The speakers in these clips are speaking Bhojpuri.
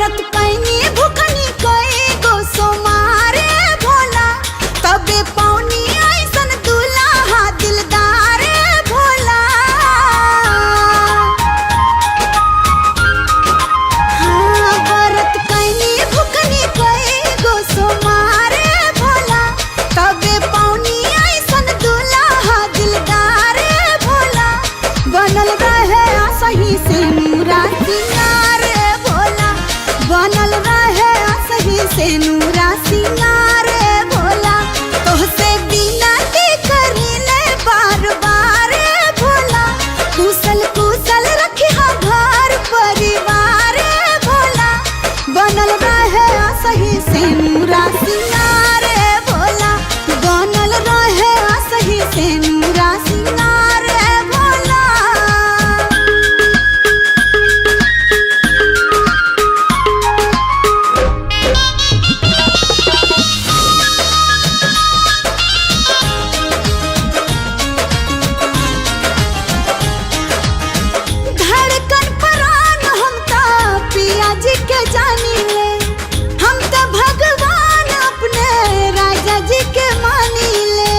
व्रत कैनी भूखनी कई गो सोमारे भोला, तबे पौनी ऐसन दुल्हा दिलदार भोला। हाँ, व्रत कैनी भूखनी कई गो सोमारे भोला, तबे पौनी ऐसन दुल्हा दिलदार भोला। बनल रहे सही से नूरा सिंगार भोला, बनल रहे सही से नूरा सिंगार भोला। तोहसे विनती करीले बार बार भोला, कुशल कुशल रखिहा घर परिवार भोला। बनल रहे सही से नूरा सिंगार भोला, बनल रहे सही से नूरा सिंगार भोला। धड़कन परान हम तो पिया जी के जानीले, हम तो भगवान अपने राजा जी के मानीले।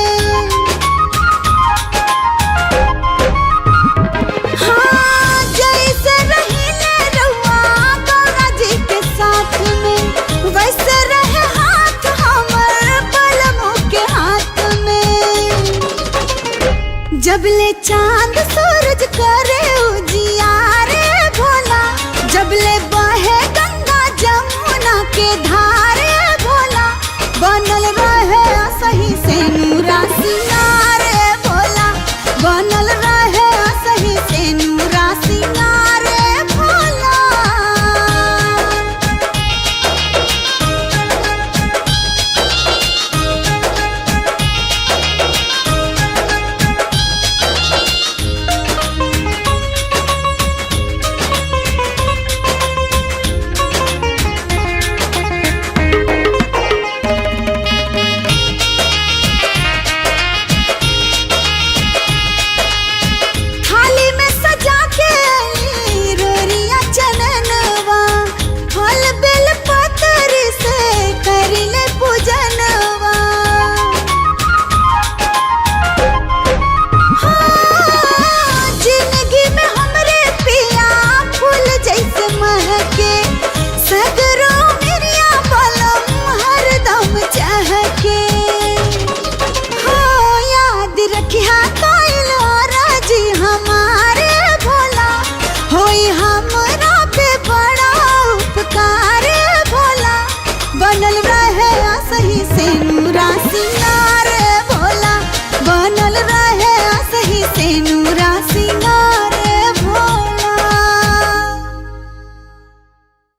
हाँ, जैसे रहीले रउआ गौरा जी के साथ में, वैसे रहे हाथ हमर बलमों के हाथ में। जब ले चांद